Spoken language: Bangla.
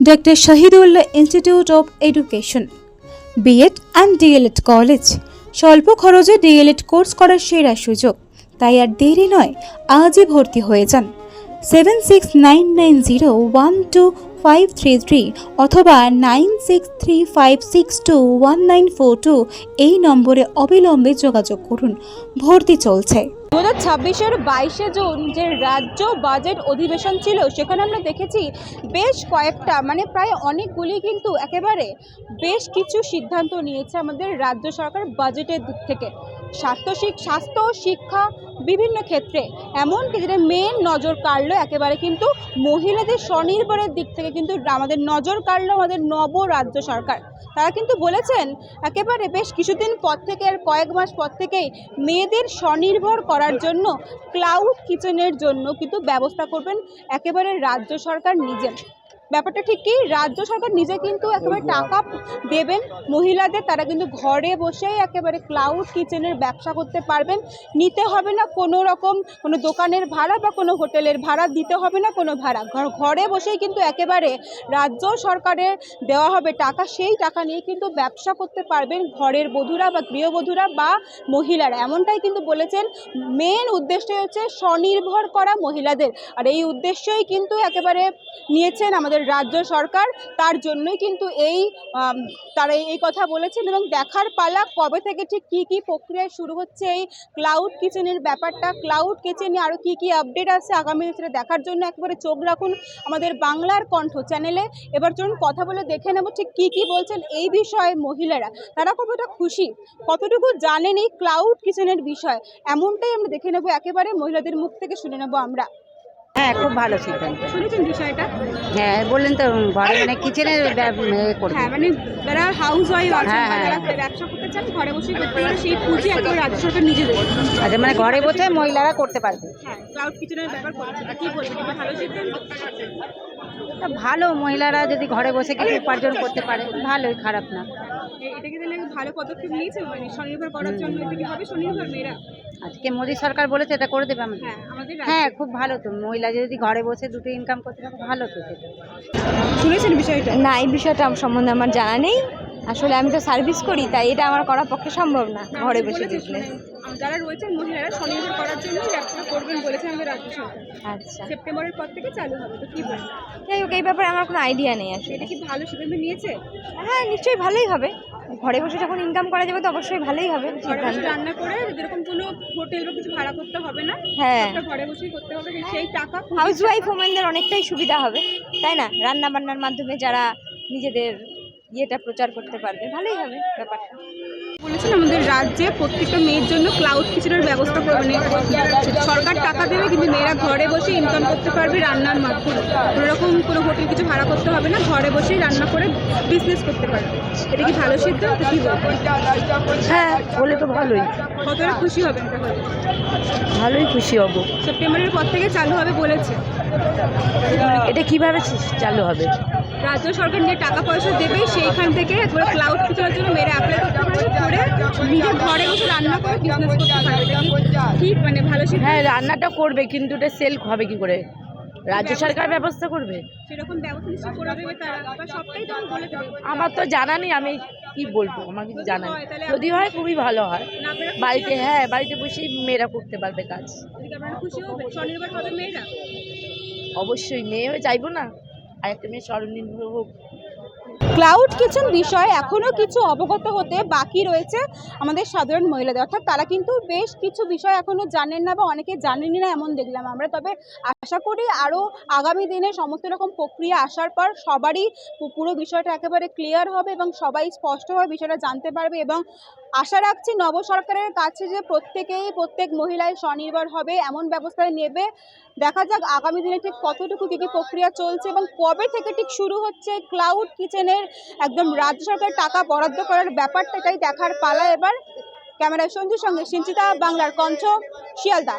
Dr. Shahidullah Institute of Education, B Ed and D El Ed college. স্বল্প খরচে ডিএলএড কোর্স করার সেরা সুযোগ, তাই আর দেরি নয়, আজই ভর্তি হয়ে যান। 7699012533 অথবা 9635621942 এই নম্বরে অবিলম্বে যোগাযোগ করুন। ভর্তি চলছে। 2026-এর 22শে জুন যে রাজ্য বাজেট অধিবেশন ছিল, সেখানে আমরা দেখেছি বেশ কয়েকটা প্রায় অনেকগুলি কিন্তু একেবারে বেশ কিছু সিদ্ধান্ত নিয়েছে আমাদের রাজ্য সরকার বাজেটের দিক থেকে। স্বাস্থ্য শিক্ষা বিভিন্ন ক্ষেত্রে এমনকি যেটা মেন নজর কাড়লো একেবারে কিন্তু মহিলাদের স্বনির্ভরের দিক থেকে কিন্তু আমাদের নজর কাড়লো আমাদের নব রাজ্য সরকার। তারা কিন্তু বলেছেন একেবারে বেশ কিছুদিন পর থেকে আর কয়েক মাস পর থেকেই মেয়েদের স্বনির্ভর করার জন্য ক্লাউড কিচেনের জন্য কিন্তু ব্যবস্থা করবেন একেবারে রাজ্য সরকার নিজে। ব্যাপারটা ঠিক কি, রাজ্য সরকার নিজে কিন্তু একেবারে টাকা দেবেন মহিলাদের, তারা কিন্তু ঘরে বসেই একেবারে ক্লাউড কিচেনের ব্যবসা করতে পারবেন। নিতে হবে না কোনো রকম কোনো দোকানের ভাড়া বা কোনো হোটেলের ভাড়া, দিতে হবে না কোনো ভাড়া, ঘরে বসেই কিন্তু একেবারে রাজ্য সরকারের দেওয়া হবে টাকা, সেই টাকা নিয়ে কিন্তু ব্যবসা করতে পারবেন ঘরের বধূরা বা গৃহবধূরা বা মহিলারা। এমনটাই কিন্তু বলেছেন। মেন উদ্দেশ্য হচ্ছে স্বনির্ভর করা মহিলাদের, আর এই উদ্দেশ্যই কিন্তু একেবারে নিয়েছেন আমাদের রাজ্য সরকার। তার জন্যই কিন্তু তারা এই কথা বলেছেন এবং দেখার পালা কবে থেকে ঠিক কী কী প্রক্রিয়ায় শুরু হচ্ছে এই ক্লাউড কিচেনের ব্যাপারটা। ক্লাউড কিচেনে আরও কী কী আপডেট আছে আগামী সেটা দেখার জন্য একেবারে চোখ রাখুন আমাদের বাংলার কণ্ঠ চ্যানেলে। এবার চলুন কথা বলে দেখে নেব ঠিক কী কী বলছেন এই বিষয়ে মহিলারা, তারা কতটা খুশি, কতটুকু জানেন এই ক্লাউড কিচেনের বিষয়, এমনটাই আমরা দেখে নেব, একেবারে মহিলাদের মুখ থেকে শুনে নেব আমরা। হ্যাঁ, খুব ভালো সিদ্ধান্ত। শুনেছেন বিষয়টা? হ্যাঁ, বললেন তো ঘরে কিচেনের করবে। হ্যাঁ, যারা হাউস ওয়াইফ আছেন, হ্যাঁ, যারা ব্যবসা করতে চান, ঘরে বসেই করতে পারে, সেই পুঁজি একেবারে রাজ্য সরকার নিজে দেবে। আচ্ছা, ঘরে বসে মহিলারা করতে পারবে। হ্যাঁ, ক্লাউড কিচেনের ব্যাপার করেছে, কি বলবেন, এটা ভালো সিদ্ধান্ত? ভালো, মহিলারা যদি ঘরে বসে কিছু উপার্জন করতে পারে ভালোই, খারাপ না। এটাকে তাহলে ভালো পদক্ষেপ নিয়েছে, স্বনির্ভর করার জন্য। এটা কি হবে স্বনির্ভর মেয়েরা? আজকে মোদী সরকার বলেছে এটা করে দেবে আমাদের। হ্যাঁ, খুব ভালো তো, মহিলা যদি ঘরে বসে দুটো ইনকাম করতে পারে ভালো তো সেটা। শুনেছেন বিষয়টা? না, এই বিষয়টা সম্বন্ধে আমার জানা নেই। আসলে আমি তো সার্ভিস করি, তাই এটা আমার করার পক্ষে সম্ভব না ঘরে বসে বিজনেস। যারা রয়েছেন মহিলারা স্বনির্ভর করার জন্য ব্যবসা করবেন বলেছে আমাদের রাজ্য সরকার। আচ্ছা, সেপ্টেম্বরের পর থেকে চালু হবে, তো কি বলবেন? যাই হোক, এই ব্যাপারে আমার কোনো আইডিয়া নেই আসলে। এটা কি ভালো সিদ্ধান্ত নিয়েছে? হ্যাঁ, নিশ্চয়ই ভালোই হবে। ঘরে বসে যখন ইনকাম করা যাবে তো অবশ্যই ভালোই হবে। ঘরে বসে রান্না করে যেরকম কোনো হোটেল বা কিছু ভাড়া করতে হবে না, হ্যাঁ, ঘরে বসেই করতে হবে, সেই টাকা হাউস ওয়াইফ ওমেনদের অনেকটাই সুবিধা হবে, তাই না? রান্না বান্নার মাধ্যমে যারা নিজেদের ইয়েটা প্রচার করতে পারবে, ভালোই হবে ব্যাপারটা। বলেছেন আমাদের রাজ্যে প্রত্যেকটা মেয়ের জন্য ক্লাউড কিচেনের ব্যবস্থা করবে, সরকার টাকা দেবে কিন্তু মেয়েরা ঘরে বসে ইনকাম করতে পারবে রান্নার মাধ্যমে, কোনোরকম কোনো হোটেল কিছু ভাড়া করতে হবে না, ঘরে বসেই রান্না করে বিজনেস করতে পারবে। এটা কি ভালো সিদ্ধান্ত, কি বলবেন? হ্যাঁ, বলে তো ভালোই। কতটা খুশি হবেন এটা হলে? ভালোই খুশি হব। সেপ্টেম্বরের পর থেকে চালু হবে বলেছে। এটা কিভাবে চালু হবে? রাজ্য সরকার যে টাকা পয়সা দেবে সেইখান থেকে একবার ক্লাউড কিচেনের জন্য মেয়েরা অ্যাপ্লাই করতে পারবে, করে নিজের ঘরে বসে রান্না করে বিজনেস করতে পারবে। ঠিক ভালো সিদ্ধান্ত। হ্যাঁ, রান্নাটা করবে কিন্তু এটা সেল হবে কি করে? রাজ্য সরকার ব্যবস্থা করবে, সেরকম ব্যবস্থা নিশ্চয়ই করে দেবে তারা, বা সবটাই তখন বলে দেবে। আমার তো জানা নেই, আমি কি বলবো, আমার কিছু জানা নেই। যদি হয় খুবই ভালো হয়, বাড়িতে বাড়িতে বসেই মেয়েরা করতে পারবে কাজ। আপনারা খুশি হবেন, স্বনির্ভর হবে মেয়েরা? অবশ্যই, মেয়ে হয়ে চাইবো না আর একটা মেয়ে স্বনির্ভর হোক। ক্লাউড কিচেন বিষয়ে এখনও কিছু অবগত হতে বাকি রয়েছে আমাদের সাধারণ মহিলাদের, অর্থাৎ তারা কিন্তু বেশ কিছু বিষয় এখনও জানেন না বা অনেকে জানেনই না এমন দেখলাম আমরা। তবে আশা করি আরও আগামী দিনে সমস্ত রকম প্রক্রিয়া আসার পর সবারই পুরো বিষয়টা একেবারে ক্লিয়ার হবে এবং সবাই স্পষ্টভাবে বিষয়টা জানতে পারবে। এবং আশা রাখছি নব সরকারের কাছে যে প্রত্যেক মহিলাই স্বনির্ভর হবে এমন ব্যবস্থা নেবে। দেখা যাক আগামী দিনে ঠিক কতটুকু কী কী প্রক্রিয়া চলছে এবং কবে থেকে ঠিক শুরু হচ্ছে ক্লাউড কিচেনের একদম রাজ্য সরকারের টাকা বরাদ্দ করার ব্যাপারটা, এটাই দেখার পালা এবার। ক্যামেরায় সঞ্জুর সঙ্গে সিঞ্চিতা, বাংলার কণ্ঠ, শিয়ালদা।